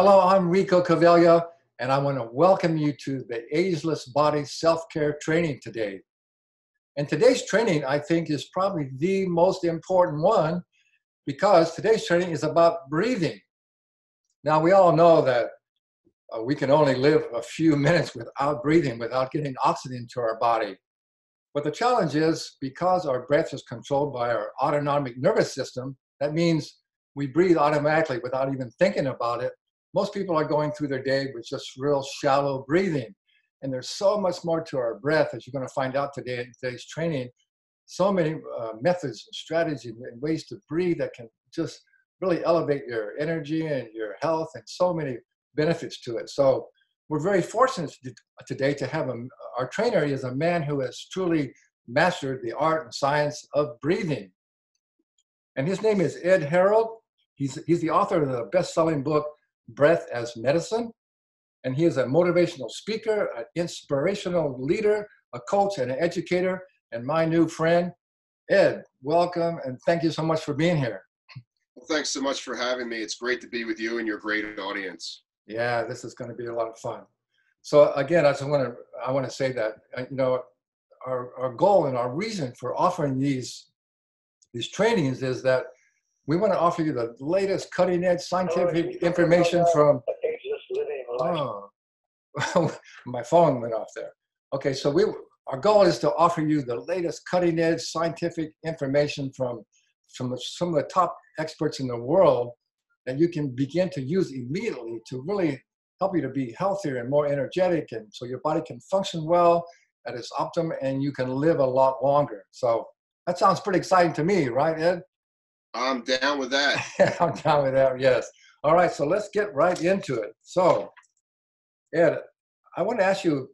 Hello, I'm Rico Cavella, and I want to welcome you to the Ageless Body Self-Care Training today. And today's training, I think, is probably the most important one because today's training is about breathing. Now, we all know that we can only live a few minutes without breathing, without getting oxygen to our body. But the challenge is because our breath is controlled by our autonomic nervous system, that means we breathe automatically without even thinking about it. Most people are going through their day with just real shallow breathing. And there's so much more to our breath, as you're going to find out today in today's training. So many methods and strategies and ways to breathe that can just really elevate your energy and your health, and so many benefits to it. So we're very fortunate today to have our trainer is a man who has truly mastered the art and science of breathing. And his name is Ed Harold. He's the author of the best-selling book, Breath as Medicine. And he is a motivational speaker, an inspirational leader, a coach, and an educator, and my new friend. Ed, welcome, and thank you so much for being here. Well, thanks so much for having me. It's great to be with you and your great audience. Yeah, this is going to be a lot of fun. So again, I want to say that our goal and our reason for offering these trainings is that we want to offer you the latest cutting-edge scientific information from. Oh, my phone went off there. Okay, so our goal is to offer you the latest cutting-edge scientific information from some of the top experts in the world that you can begin to use immediately to really help you to be healthier and more energetic, and so your body can function well at its optimum and you can live a lot longer. So that sounds pretty exciting to me, right, Ed? I'm down with that. I'm down with that, yes. All right, so let's get right into it. So, Ed, I want to ask you,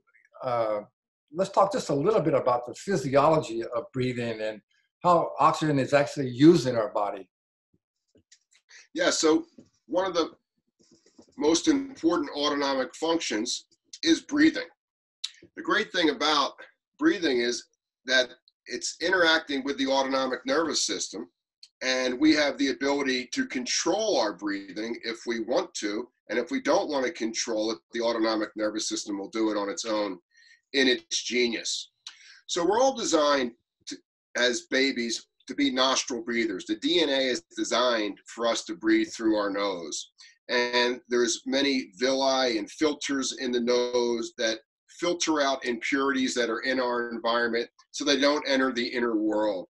let's talk just a little bit about the physiology of breathing and how oxygen is actually used in our body. Yeah, so one of the most important autonomic functions is breathing. The great thing about breathing is that it's interacting with the autonomic nervous system, and we have the ability to control our breathing if we want to, and if we don't want to control it, the autonomic nervous system will do it on its own in its genius. So we're all designed as babies to be nostril breathers. The DNA is designed for us to breathe through our nose. And there's many villi and filters in the nose that filter out impurities that are in our environment so they don't enter the inner world.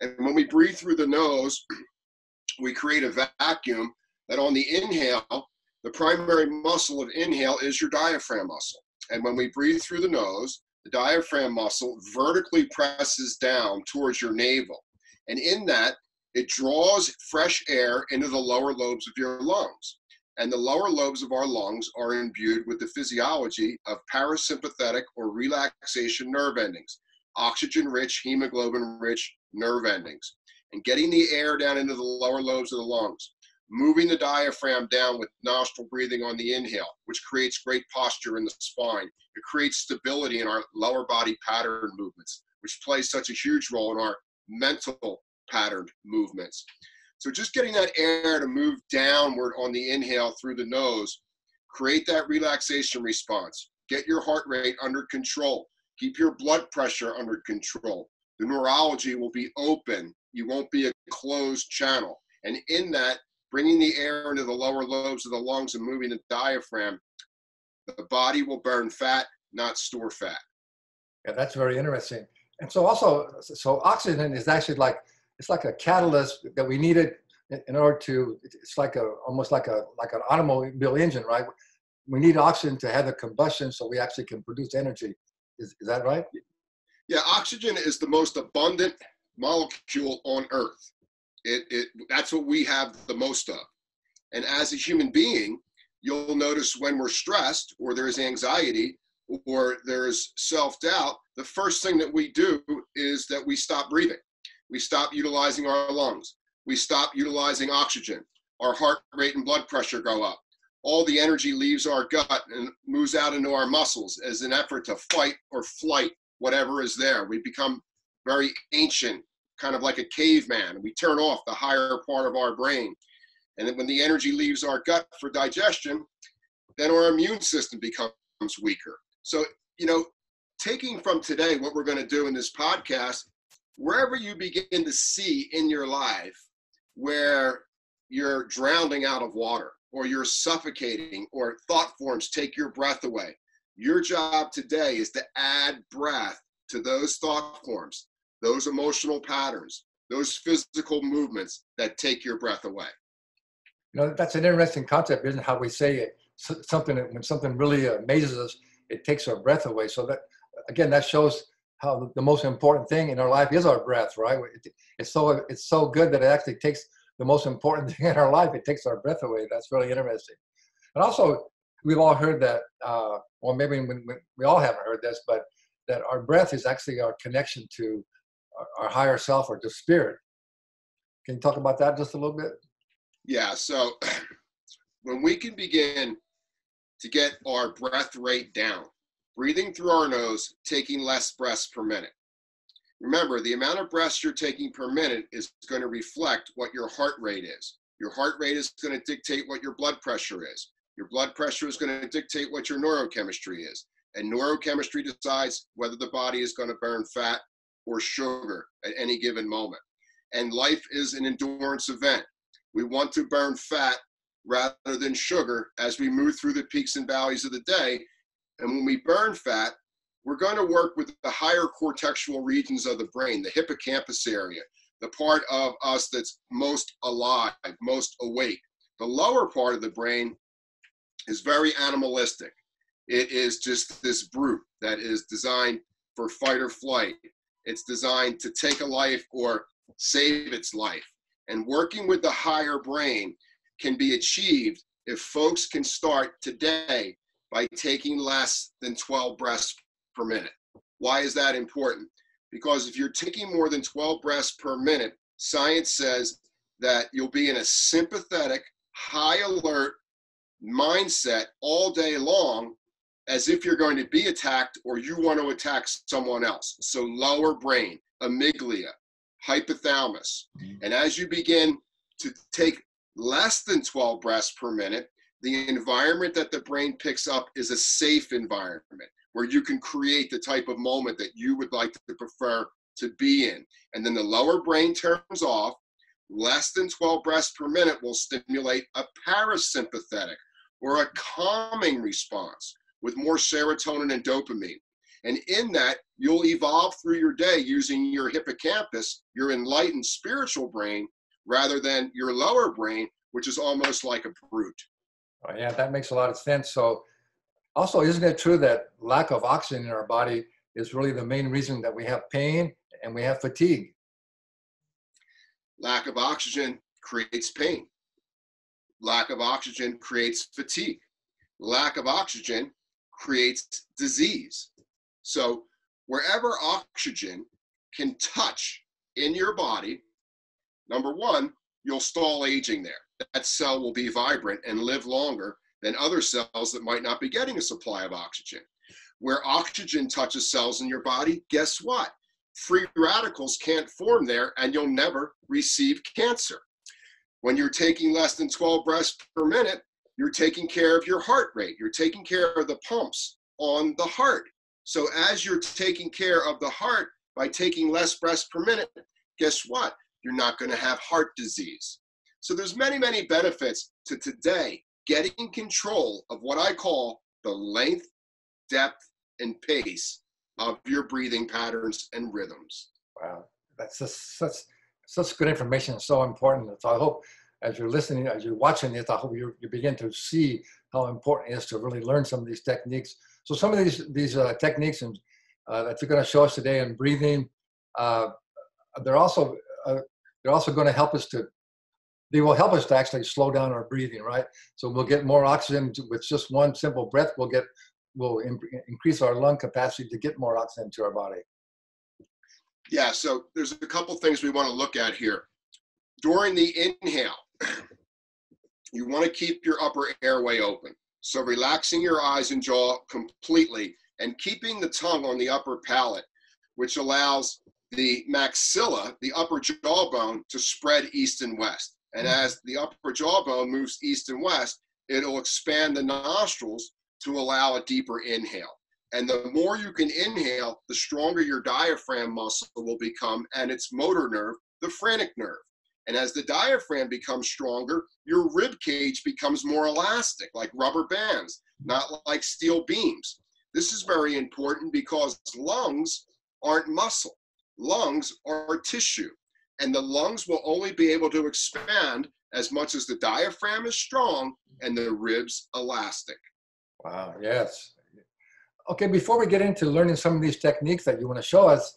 And when we breathe through the nose, we create a vacuum that on the inhale, the primary muscle of inhale is your diaphragm muscle. And when we breathe through the nose, the diaphragm muscle vertically presses down towards your navel. And in that, it draws fresh air into the lower lobes of your lungs. And the lower lobes of our lungs are imbued with the physiology of parasympathetic or relaxation nerve endings, oxygen-rich, hemoglobin-rich nerve endings. And getting the air down into the lower lobes of the lungs, moving the diaphragm down with nostril breathing on the inhale, which creates great posture in the spine. It creates stability in our lower body pattern movements, which plays such a huge role in our mental patterned movements. So just getting that air to move downward on the inhale through the nose, create that relaxation response, get your heart rate under control, keep your blood pressure under control. The neurology will be open. You won't be a closed channel. And in that, bringing the air into the lower lobes of the lungs and moving the diaphragm, the body will burn fat, not store fat. Yeah, that's very interesting. And so oxygen is actually it's like a catalyst that we needed in order to, it's like almost like an automobile engine, right? We need oxygen to have the combustion so we actually can produce energy. Is that right? Yeah, oxygen is the most abundant molecule on Earth. That's what we have the most of. And as a human being, you'll notice when we're stressed or there's anxiety or there's self-doubt, the first thing that we do is that we stop breathing. We stop utilizing our lungs. We stop utilizing oxygen. Our heart rate and blood pressure go up. All the energy leaves our gut and moves out into our muscles as an effort to fight or flight whatever is there. We become very ancient, kind of like a caveman. We turn off the higher part of our brain. And then when the energy leaves our gut for digestion, then our immune system becomes weaker. So, taking from today what we're going to do in this podcast, wherever you begin to see in your life where you're drowning out of water or you're suffocating or thought forms take your breath away, your job today is to add breath to those thought forms, those emotional patterns, those physical movements that take your breath away. That's an interesting concept, isn't it? How we say it, something, when something really amazes us, it takes our breath away. So that, again, that shows how the most important thing in our life is our breath, right? It's so good that it actually takes the most important thing in our life. It takes our breath away. That's really interesting. And also, we've all heard that, or maybe we all haven't heard this, but that our breath is actually our connection to our higher self or to spirit. Can you talk about that just a little bit? Yeah, so when we can begin to get our breath rate down, breathing through our nose, taking less breaths per minute. Remember, the amount of breaths you're taking per minute is going to reflect what your heart rate is. Your heart rate is going to dictate what your blood pressure is. Your blood pressure is going to dictate what your neurochemistry is. And neurochemistry decides whether the body is going to burn fat or sugar at any given moment. And life is an endurance event. We want to burn fat rather than sugar as we move through the peaks and valleys of the day. And when we burn fat, we're going to work with the higher cortexual regions of the brain, the hippocampus area, the part of us that's most alive, most awake. The lower part of the brain is very animalistic. It is just this brute that is designed for fight or flight. It's designed to take a life or save its life. And working with the higher brain can be achieved if folks can start today by taking less than 12 breaths per minute. Why is that important? Because if you're taking more than 12 breaths per minute, science says that you'll be in a sympathetic, high alert mindset all day long, as if you're going to be attacked or you want to attack someone else. So lower brain, amygdala, hypothalamus. And as you begin to take less than 12 breaths per minute, the environment that the brain picks up is a safe environment where you can create the type of moment that you would like to prefer to be in. And then the lower brain turns off. Less than 12 breaths per minute will stimulate a parasympathetic or a calming response with more serotonin and dopamine. And in that, you'll evolve through your day using your hippocampus, your enlightened spiritual brain, rather than your lower brain, which is almost like a brute. Oh, yeah, that makes a lot of sense. So also, isn't it true that lack of oxygen in our body is really the main reason that we have pain and we have fatigue? Lack of oxygen creates pain. Lack of oxygen creates fatigue. Lack of oxygen creates disease. So wherever oxygen can touch in your body, number one, you'll stall aging there. That cell will be vibrant and live longer than other cells that might not be getting a supply of oxygen. Where oxygen touches cells in your body, guess what? Free radicals can't form there and you'll never receive cancer. When you're taking less than 12 breaths per minute, you're taking care of your heart rate. You're taking care of the pumps on the heart. So as you're taking care of the heart by taking less breaths per minute, guess what? You're not going to have heart disease. So there's many, many benefits to today getting control of what I call the length, depth, and pace of your breathing patterns and rhythms. Wow, that's just such good information. It's so important. So I hope as you're listening, as you're watching this, I hope you begin to see how important it is to really learn some of these techniques. So some of these techniques and that you're going to show us today in breathing, they're also going to help us to. They will help us to actually slow down our breathing, right? So we'll get more oxygen with just one simple breath. We'll increase our lung capacity to get more oxygen to our body. Yeah, so there's a couple things we want to look at here. During the inhale, you want to keep your upper airway open. So relaxing your eyes and jaw completely and keeping the tongue on the upper palate, which allows the maxilla, the upper jawbone, to spread east and west. And as the upper jawbone moves east and west, it'll expand the nostrils to allow a deeper inhale. And the more you can inhale, the stronger your diaphragm muscle will become and its motor nerve, the phrenic nerve. And as the diaphragm becomes stronger, your rib cage becomes more elastic, like rubber bands, not like steel beams. This is very important because lungs aren't muscle. Lungs are tissue. And the lungs will only be able to expand as much as the diaphragm is strong and the ribs elastic. Wow, yes. Okay, before we get into learning some of these techniques that you want to show us,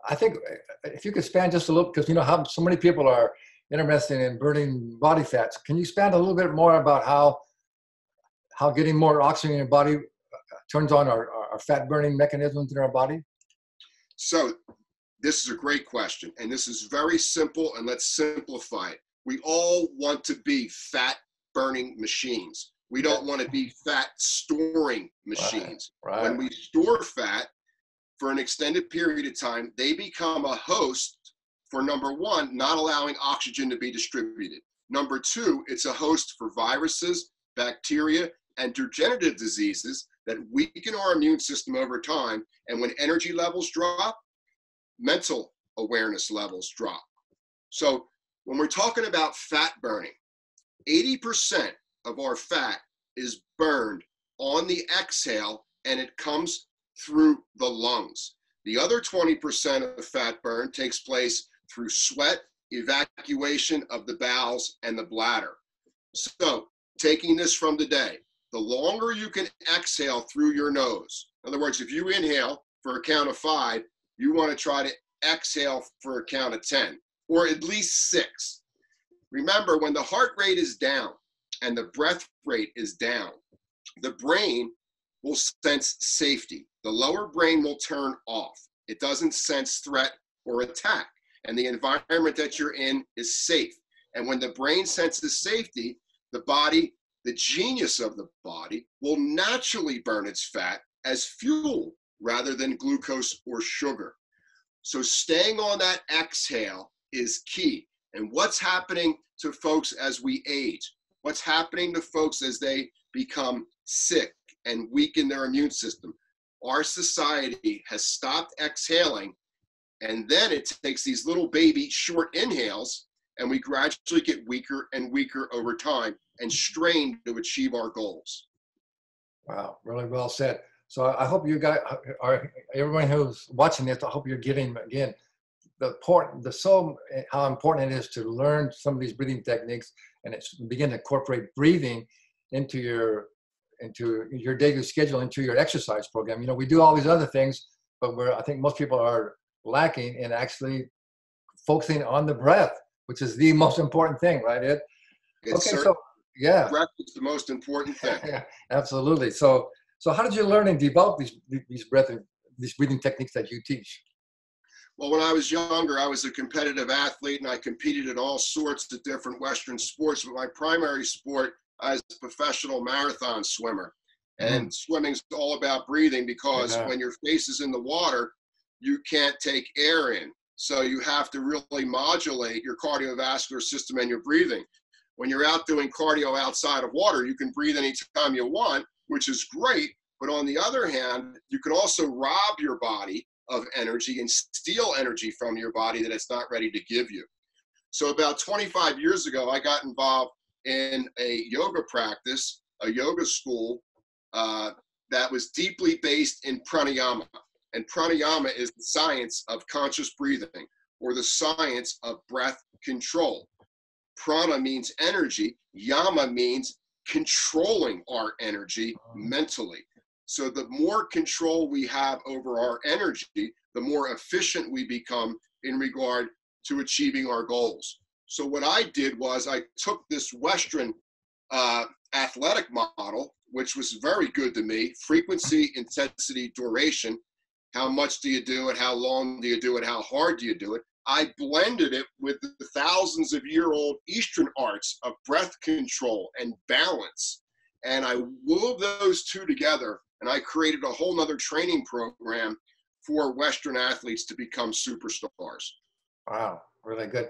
I think if you could expand just a little, because you know how so many people are interested in burning body fats. Can you expand a little bit more about how getting more oxygen in your body turns on our fat burning mechanisms in our body? So this is a great question, and this is very simple, and let's simplify it. We all want to be fat burning machines. We don't want to be fat storing machines. Right. When we store fat for an extended period of time, they become a host for, number one, not allowing oxygen to be distributed. Number two, it's a host for viruses, bacteria, and degenerative diseases that weaken our immune system over time. And when energy levels drop, mental awareness levels drop. So when we're talking about fat burning, 80% of our fat is burned on the exhale, and it comes through the lungs. The other 20% of fat burn takes place through sweat, evacuation of the bowels, and the bladder. So taking this from today, the longer you can exhale through your nose, in other words, if you inhale for a count of 5, you want to try to exhale for a count of 10, or at least 6. Remember, when the heart rate is down and the breath rate is down, the brain will sense safety. The lower brain will turn off. It doesn't sense threat or attack. And the environment that you're in is safe. And when the brain senses safety, the body, the genius of the body, will naturally burn its fat as fuel rather than glucose or sugar. So staying on that exhale is key. And what's happening to folks as we age? What's happening to folks as they become sick and weaken their immune system? Our society has stopped exhaling, and then it takes these little baby short inhales, and we gradually get weaker and weaker over time and strain to achieve our goals. Wow, really well said. So I hope you guys are, everyone who's watching this, I hope you're getting, again, how important it is to learn some of these breathing techniques and begin to incorporate breathing into your daily schedule, into your exercise program. You know, we do all these other things, but I think most people are lacking in actually focusing on the breath, which is the most important thing, right, Ed? Okay, so yeah, breath is the most important thing. Absolutely. So how did you learn and develop these breathing techniques that you teach? Well, when I was younger, I was a competitive athlete, and I competed in all sorts of different Western sports. But my primary sport, I was a professional marathon swimmer. And swimming's all about breathing, because when your face is in the water, you can't take air in. So you have to really modulate your cardiovascular system and your breathing. When you're out doing cardio outside of water, you can breathe anytime you want, which is great. But on the other hand, you can also rob your body of energy and steal energy from your body that it's not ready to give you. So about 25 years ago, I got involved in a yoga practice, a yoga school that was deeply based in pranayama. And pranayama is the science of conscious breathing, or the science of breath control. Prana means energy. Yama means controlling our energy mentally. So the more control we have over our energy, the more efficient we become in regard to achieving our goals. So what I did was I took this Western athletic model, which was very good to me: frequency, intensity, duration. How much do you do it? How long do you do it? How hard do you do it? I blended it with the thousands of year-old Eastern arts of breath control and balance. And I wove those two together, and I created a whole nother training program for Western athletes to become superstars. Wow, really good.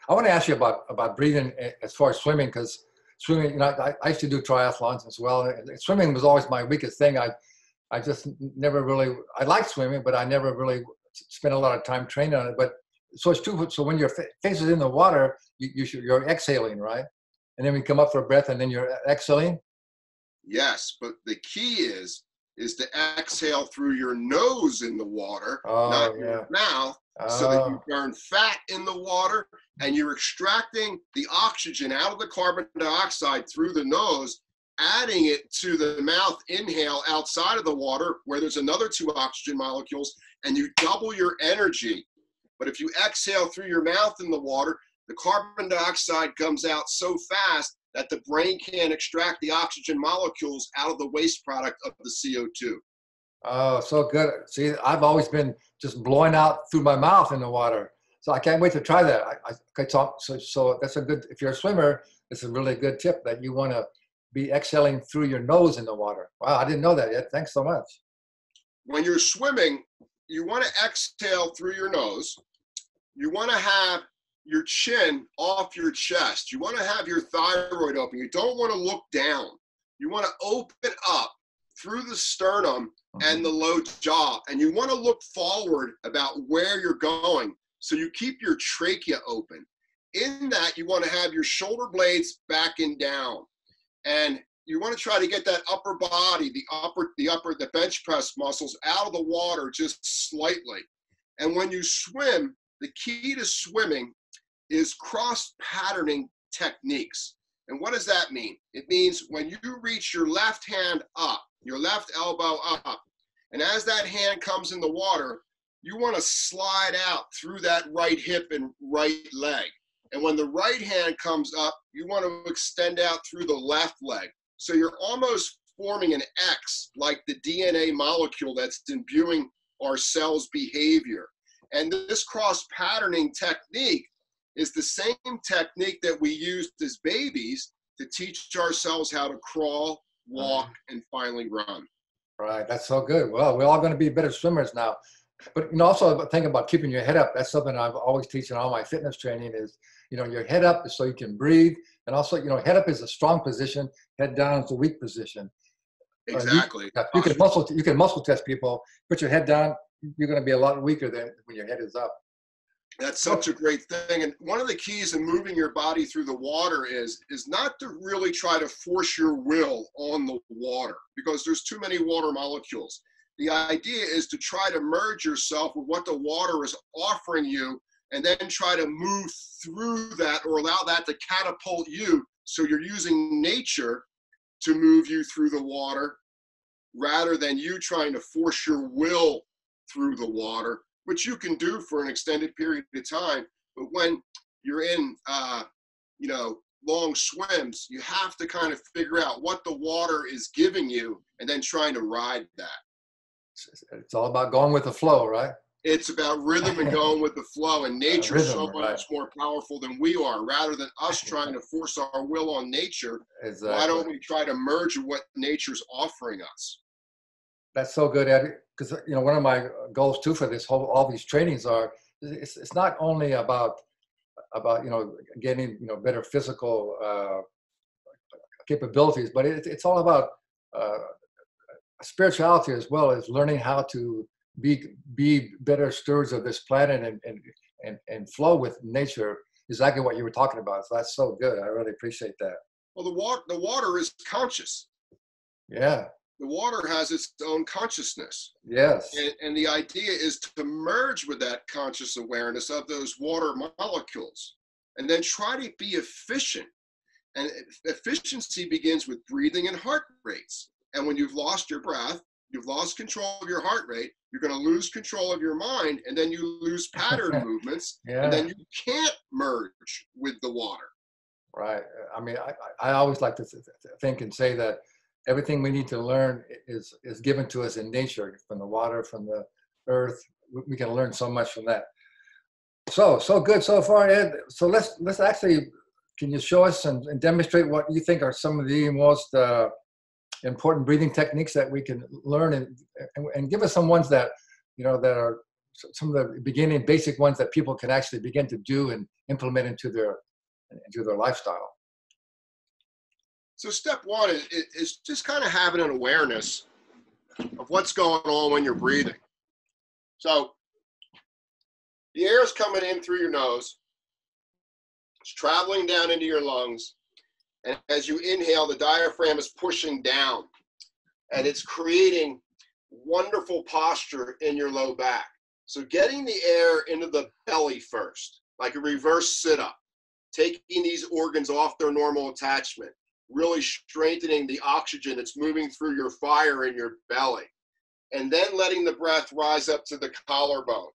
I want to ask you about breathing as far as swimming, because swimming, you know, I used to do triathlons as well. And swimming was always my weakest thing. I just never really, I liked swimming, but I never really spent a lot of time training on it. But so it's true. So when your face is in the water, you're exhaling, right? And then we come up for a breath and then you're exhaling. Yes, but the key is to exhale through your nose in the water, not your mouth, so that you burn fat in the water and you're extracting the oxygen out of the carbon dioxide through the nose, adding it to the mouth inhale outside of the water where there's another 2 oxygen molecules, and you double your energy. But if you exhale through your mouth in the water, the carbon dioxide comes out so fast that the brain can't extract the oxygen molecules out of the waste product of the CO2. Oh, so good. See, I've always been just blowing out through my mouth in the water. So I can't wait to try that. So that's a good, if you're a swimmer, it's a really good tip that you want to be exhaling through your nose in the water. Wow, I didn't know that yet. Thanks so much. When you're swimming, you want to exhale through your nose. You want to have your chin off your chest. You want to have your thyroid open. You don't want to look down. You want to open up through the sternum and the low jaw. And you want to look forward about where you're going. So you keep your trachea open. In that, you want to have your shoulder blades back and down. And you want to try to get that upper body, the bench press muscles out of the water just slightly. And when you swim, the key to swimming is cross-patterning techniques. And what does that mean? It means when you reach your left hand up, your left elbow up, and as that hand comes in the water, you want to slide out through that right hip and right leg. And when the right hand comes up, you want to extend out through the left leg. So you're almost forming an X, like the DNA molecule that's imbuing our cells' behavior. And this cross-patterning technique is the same technique that we used as babies to teach ourselves how to crawl, walk, and finally run. Right, that's so good. Well, we're all going to be better swimmers now. But you know, also think about keeping your head up. That's something I've always teach in all my fitness training is, you know, your head up is so you can breathe. And also, you know, head up is a strong position, head down is a weak position. Exactly. You can muscle test people, put your head down, you're going to be a lot weaker than when your head is up. That's such a great thing. And one of the keys in moving your body through the water is not to really try to force your will on the water, because there's too many water molecules. The idea is to try to merge yourself with what the water is offering you, and then try to move through that or allow that to catapult you. So you're using nature to move you through the water rather than you trying to force your will through the water, which you can do for an extended period of time. But when you're in, you know, long swims, you have to kind of figure out what the water is giving you and then trying to ride that. It's all about going with the flow, right? It's about rhythm and going with the flow, and nature is so much more powerful than we are. Rather than us trying to force our will on nature, why don't we try to merge with what nature's offering us? That's so good, Eddie. Because you know, one of my goals too for all these trainings are, it's not only about you know, getting, you know, better physical capabilities, but it's all about spirituality as well as learning how to be better stewards of this planet and flow with nature. Exactly what you were talking about. So that's so good. I really appreciate that. Well, the water is conscious. Yeah. The water has its own consciousness. Yes. And the idea is to merge with that conscious awareness of those water molecules and then try to be efficient. And efficiency begins with breathing and heart rates. And when you've lost your breath, you've lost control of your heart rate, you're going to lose control of your mind, and then you lose pattern movements, and then you can't merge with the water. Right. I mean, I always like to think and say that everything we need to learn is given to us in nature, from the water, from the earth. We can learn so much from that. So good so far, Ed. So let's actually, can you show us and demonstrate what you think are some of the most important breathing techniques that we can learn, and give us some ones that, you know, that are some of the beginning basic ones that people can actually begin to do and implement into their lifestyle. So step one is just kind of having an awareness of what's going on when you're breathing. So the air is coming in through your nose, it's traveling down into your lungs, and as you inhale, the diaphragm is pushing down, and it's creating wonderful posture in your low back. So getting the air into the belly first, like a reverse sit-up, taking these organs off their normal attachment, really strengthening the oxygen that's moving through your fire in your belly, and then letting the breath rise up to the collarbone.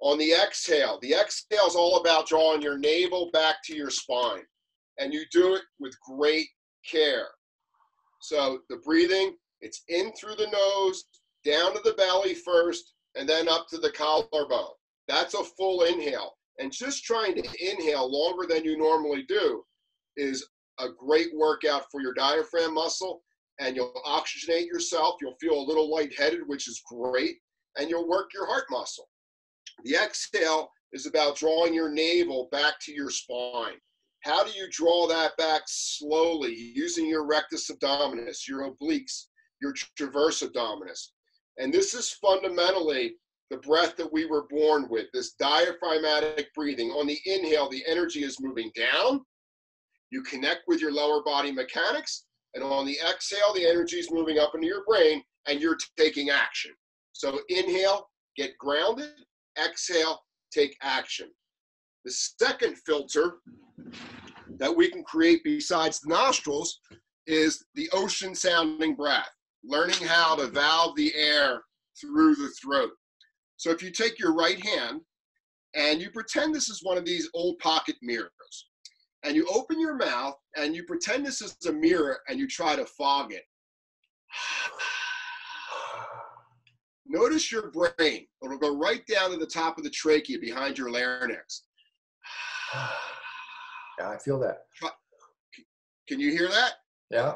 On the exhale is all about drawing your navel back to your spine, and you do it with great care. So the breathing, it's in through the nose, down to the belly first, and then up to the collarbone. That's a full inhale. And just trying to inhale longer than you normally do is a great workout for your diaphragm muscle, and you'll oxygenate yourself. You'll feel a little lightheaded, which is great, and you'll work your heart muscle. The exhale is about drawing your navel back to your spine. How do you draw that back slowly using your rectus abdominis, your obliques, your transverse abdominis? And this is fundamentally the breath that we were born with, this diaphragmatic breathing. On the inhale, the energy is moving down. You connect with your lower body mechanics. And on the exhale, the energy is moving up into your brain, and you're taking action. So inhale, get grounded. Exhale, take action. The second filter that we can create besides the nostrils is the ocean sounding breath, learning how to valve the air through the throat. So if you take your right hand and you pretend this is one of these old pocket mirrors, and you open your mouth and you pretend this is a mirror and you try to fog it. Notice your brain. It'll go right down to the top of the trachea behind your larynx. Yeah, I feel that. Can you hear that? Yeah.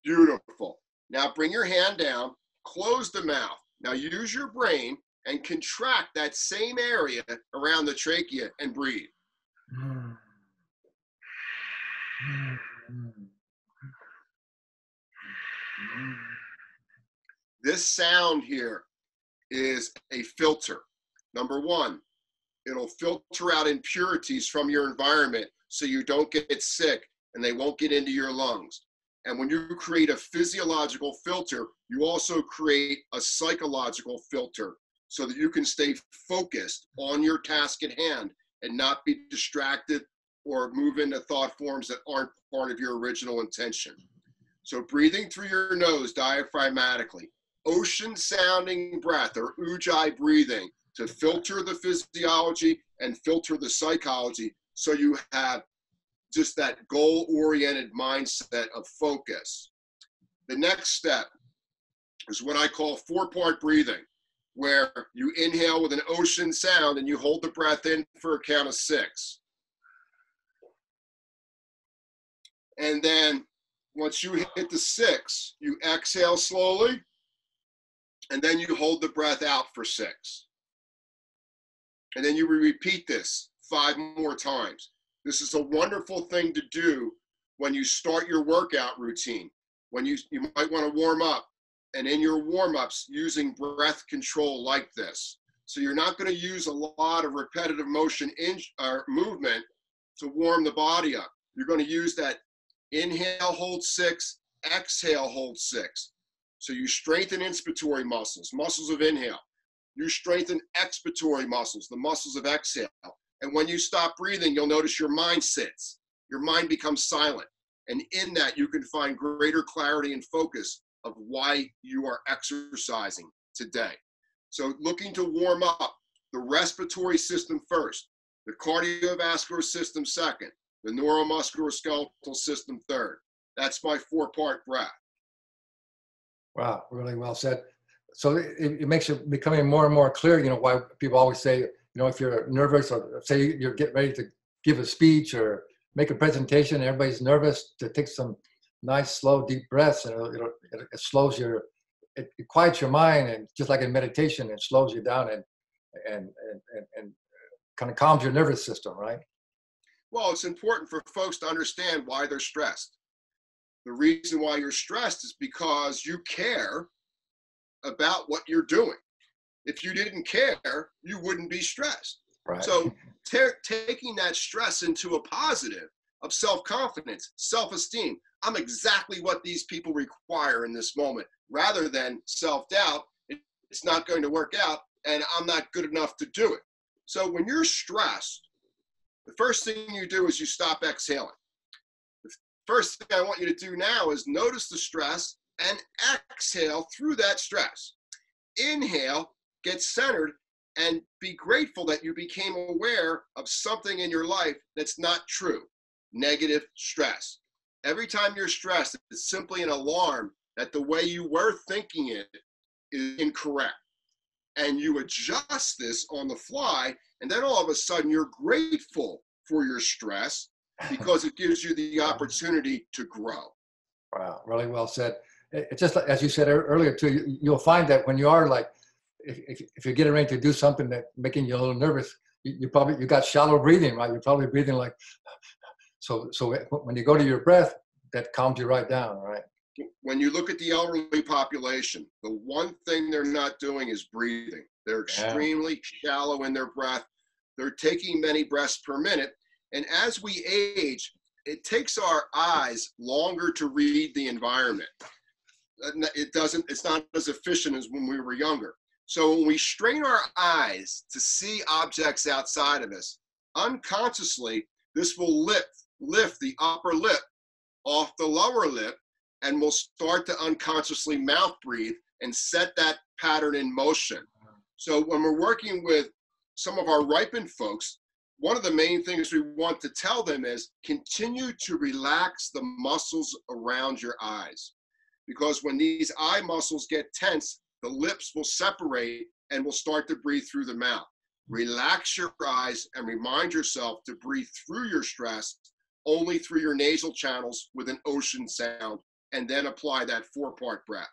Beautiful. Now bring your hand down, close the mouth. Now use your brain and contract that same area around the trachea and breathe. This sound here is a filter. Number one, it'll filter out impurities from your environment so you don't get sick and they won't get into your lungs. And when you create a physiological filter, you also create a psychological filter so that you can stay focused on your task at hand and not be distracted or move into thought forms that aren't part of your original intention. So breathing through your nose diaphragmatically, ocean sounding breath or ujjayi breathing to filter the physiology and filter the psychology so you have just that goal-oriented mindset of focus. The next step is what I call four-part breathing, where you inhale with an ocean sound and you hold the breath in for a count of 6. And then once you hit the 6, you exhale slowly, and then you hold the breath out for 6. And then you repeat this 5 more times. This is a wonderful thing to do when you start your workout routine, when you might want to warm up, and in your warm-ups using breath control like this. So you're not going to use a lot of repetitive motion movement to warm the body up. You're going to use that inhale, hold 6, exhale, hold 6. So you strengthen inspiratory muscles, muscles of inhale. You strengthen expiratory muscles, the muscles of exhale. And when you stop breathing, you'll notice your mind sits. Your mind becomes silent. And in that, you can find greater clarity and focus of why you are exercising today. So looking to warm up the respiratory system first, the cardiovascular system second, the neuromusculoskeletal system third. That's my 4-part breath. Wow, really well said. So it makes it becoming more and more clear, why people always say, if you're nervous or say you're getting ready to give a speech or make a presentation, everybody's nervous, to take some nice, slow, deep breaths, and it slows your it quiets your mind, and just like in meditation, it slows you down and kind of calms your nervous system, right? Well, it's important for folks to understand why they're stressed. The reason why you're stressed is because you care about what you're doing. If you didn't care, you wouldn't be stressed. Right. So taking that stress into a positive of self-confidence, self-esteem, I'm exactly what these people require in this moment, rather than self-doubt, it's not going to work out and I'm not good enough to do it. So when you're stressed, the first thing you do is you stop exhaling. The first thing I want you to do now is notice the stress and exhale through that stress. Inhale, get centered, and be grateful that you became aware of something in your life that's not true. Negative stress. Every time you're stressed, it's simply an alarm that the way you were thinking it is incorrect. And you adjust this on the fly, and then all of a sudden you're grateful for your stress because it gives you the opportunity to grow. Wow, really well said. It's just like, as you said earlier too, you'll find that when you are like, if you're getting ready to do something that's making you a little nervous, you got shallow breathing, right? You're probably breathing like, so when you go to your breath, that calms you right down, right? When you look at the elderly population, the one thing they're not doing is breathing. They're extremely shallow in their breath. They're taking many breaths per minute. And as we age, it takes our eyes longer to read the environment. It's not as efficient as when we were younger. So when we strain our eyes to see objects outside of us, unconsciously, this will lift the upper lip off the lower lip, and we'll start to unconsciously mouth breathe and set that pattern in motion. So when we're working with some of our ripened folks, one of the main things we want to tell them is continue to relax the muscles around your eyes. Because when these eye muscles get tense, the lips will separate and will start to breathe through the mouth. Relax your eyes and remind yourself to breathe through your stress only through your nasal channels with an ocean sound, and then apply that 4-part breath.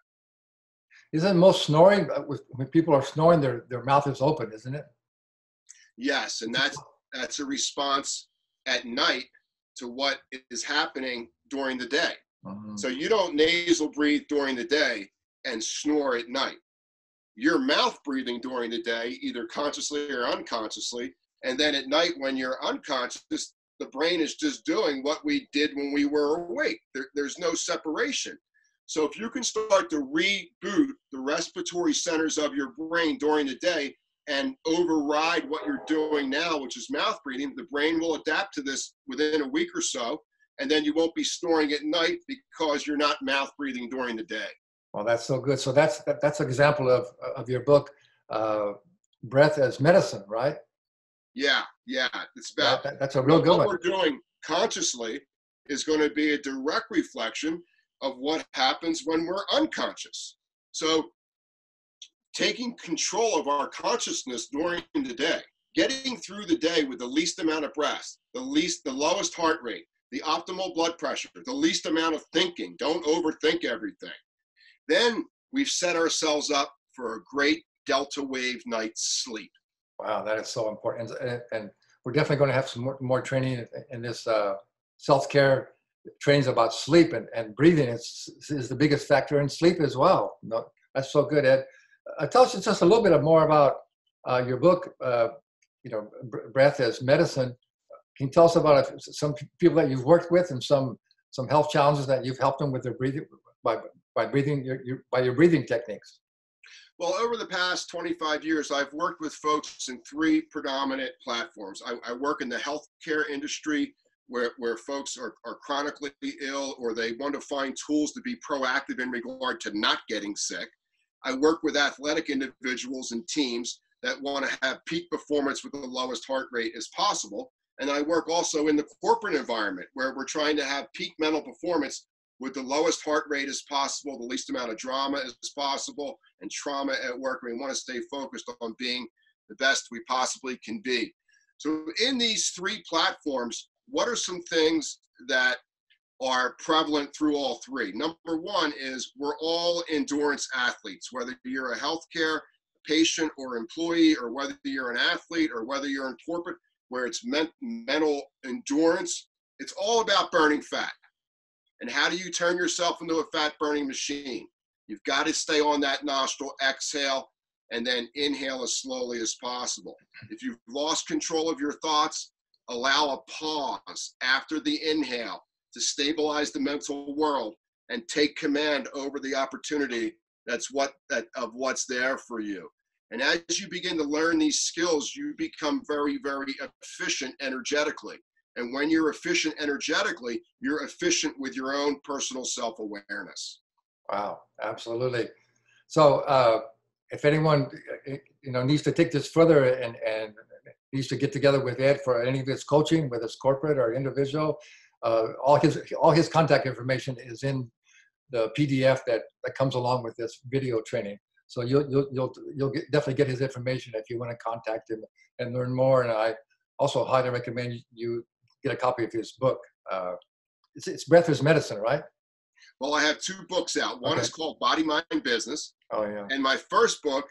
Isn't most snoring, when people are snoring, their mouth is open, isn't it? Yes, and that's a response at night to what is happening during the day. Mm-hmm. So you don't nasal breathe during the day and snore at night. You're mouth breathing during the day, either consciously or unconsciously, and then at night when you're unconscious, the brain is just doing what we did when we were awake. There's no separation. So if you can start to reboot the respiratory centers of your brain during the day and override what you're doing now, which is mouth breathing, the brain will adapt to this within a week or so, and then you won't be snoring at night because you're not mouth breathing during the day. Well, that's so good. So that's an example of your book, Breath as Medicine, right? Yeah. It's about that's a real good one. What we're doing consciously is going to be a direct reflection of what happens when we're unconscious. So taking control of our consciousness during the day, getting through the day with the least amount of breath, the lowest heart rate, the optimal blood pressure, the least amount of thinking. Don't overthink everything. Then we've set ourselves up for a great delta wave night's sleep. Wow, that is so important. And we're definitely going to have some more training in this self-care trainings about sleep, and breathing is the biggest factor in sleep as well. No, that's so good, Ed. Tell us just a little bit more about your book, Breath as Medicine. Can you tell us about some people that you've worked with and some health challenges that you've helped them with their breathing by breathing your breathing techniques? Well, over the past 25 years, I've worked with folks in 3 predominant platforms. I work in the healthcare industry where folks are chronically ill, or they want to find tools to be proactive in regard to not getting sick. I work with athletic individuals and teams that want to have peak performance with the lowest heart rate as possible. And I work also in the corporate environment where we're trying to have peak mental performance with the lowest heart rate as possible, the least amount of drama as possible, and trauma at work. We want to stay focused on being the best we possibly can be. So in these 3 platforms, what are some things that are prevalent through all three. Number one is we're all endurance athletes, whether you're a healthcare patient or employee, or whether you're an athlete, or whether you're in corporate, where it's mental endurance. It's all about burning fat. And how do you turn yourself into a fat burning machine? You've got to stay on that nostril, exhale, and then inhale as slowly as possible. If you've lost control of your thoughts, allow a pause after the inhale to stabilize the mental world and take command over the opportunity of what's there for you. And as you begin to learn these skills, you become very, very efficient energetically. And when you're efficient energetically, you're efficient with your own personal self-awareness. Wow, absolutely. So if anyone needs to take this further and needs to get together with Ed for any of his coaching, whether it's corporate or individual, all his contact information is in the PDF that comes along with this video training. So you'll definitely get his information if you want to contact him and learn more. And I also highly recommend you get a copy of his book. It's Breath is Medicine, right? Well, I have two books out. One is called Body, Mind, Business. Oh, yeah. And my first book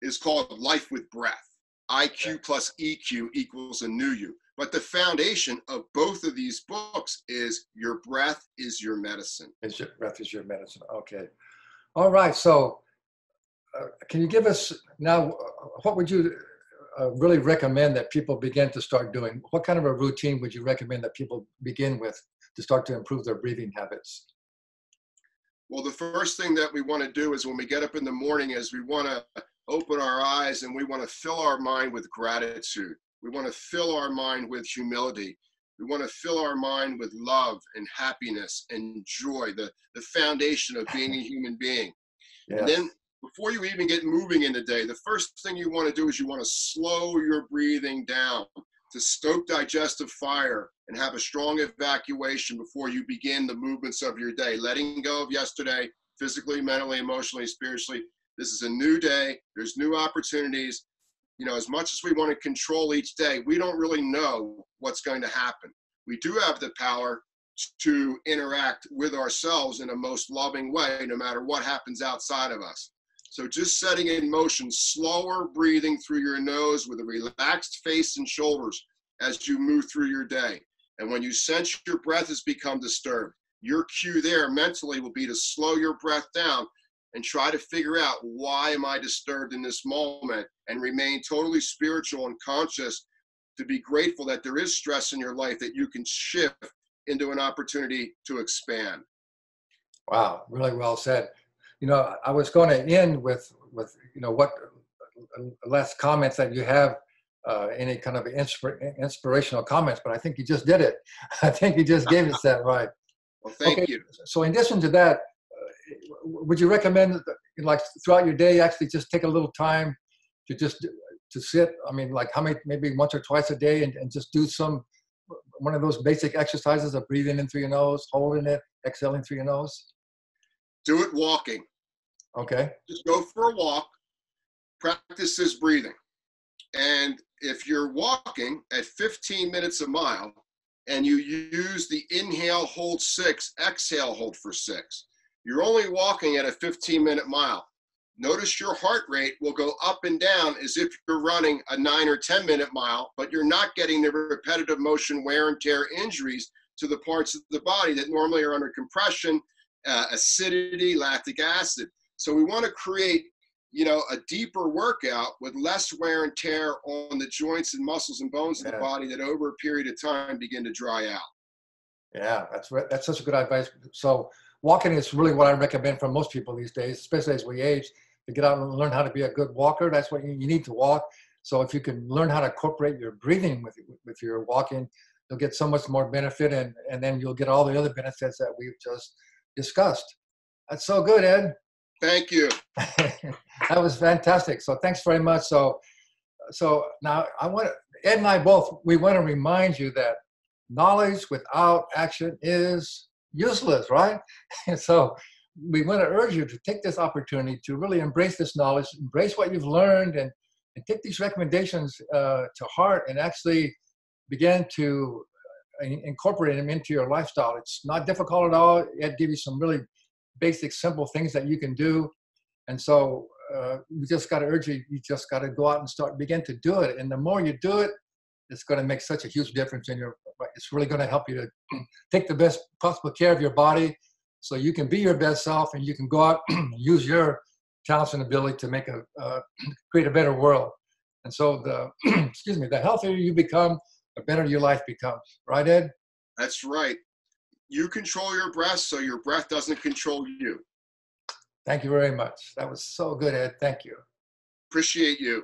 is called Life with Breath. IQ plus EQ equals a new you. But the foundation of both of these books is your breath is your medicine. Your breath is your medicine. Okay. All right. So can you give us now, what would you really recommend that people begin to start doing? What kind of a routine would you recommend that people begin with to start to improve their breathing habits? Well, the first thing that we want to do is when we get up in the morning is we want to open our eyes and we want to fill our mind with gratitude. We want to fill our mind with humility. We want to fill our mind with love and happiness and joy, the foundation of being a human being. Yes. And then before you even get moving in the day, the first thing you want to do is you want to slow your breathing down to stoke digestive fire and have a strong evacuation before you begin the movements of your day, letting go of yesterday, physically, mentally, emotionally, spiritually. This is a new day. There's new opportunities. You know, as much as we want to control each day, we don't really know what's going to happen. We do have the power to interact with ourselves in a most loving way, no matter what happens outside of us. So just setting in motion, slower breathing through your nose with a relaxed face and shoulders as you move through your day. And when you sense your breath has become disturbed, your cue there mentally will be to slow your breath down and try to figure out, why am I disturbed in this moment, and remain totally spiritual and conscious to be grateful that there is stress in your life that you can shift into an opportunity to expand. Wow, really well said. You know, I was going to end with what last comments that you have, any kind of inspirational comments, but I think you just did it. I think you just gave us that right. Well, thank you. So in addition to that, would you recommend, like, throughout your day, actually just take a little time to sit? I mean, like, maybe once or twice a day, and just do one of those basic exercises of breathing in through your nose, holding it, exhaling through your nose? Do it walking. Okay. Just go for a walk. Practice this breathing. And if you're walking at 15 minutes a mile and you use the inhale, hold 6, exhale, hold for 6, you're only walking at a 15-minute mile. Notice your heart rate will go up and down as if you're running a 9 or 10-minute mile, but you're not getting the repetitive motion wear and tear injuries to the parts of the body that normally are under compression, acidity, lactic acid. So we want to create, a deeper workout with less wear and tear on the joints and muscles and bones of the body that over a period of time begin to dry out. Yeah, that's such a good advice. So walking is really what I recommend for most people these days, especially as we age, to get out and learn how to be a good walker. That's what you need to walk. So if you can learn how to incorporate your breathing with your walking, you'll get so much more benefit, and then you'll get all the other benefits that we've just discussed. That's so good, Ed. Thank you. That was fantastic. So thanks very much. So now Ed and I both, we want to remind you that knowledge without action is useless, right? And so we want to urge you to take this opportunity to really embrace this knowledge, embrace what you've learned, and take these recommendations to heart, and actually begin to incorporate them into your lifestyle. It's not difficult at all. It gives you some really basic, simple things that you can do. And so we just got to urge you, you just got to go out and begin to do it. And the more you do it, it's going to make such a huge difference in your, it's really going to help you to take the best possible care of your body so you can be your best self and you can go out and use your talents and ability to make create a better world. And so excuse me, the healthier you become, the better your life becomes. Right, Ed? That's right. You control your breath so your breath doesn't control you. Thank you very much. That was so good, Ed. Thank you. Appreciate you.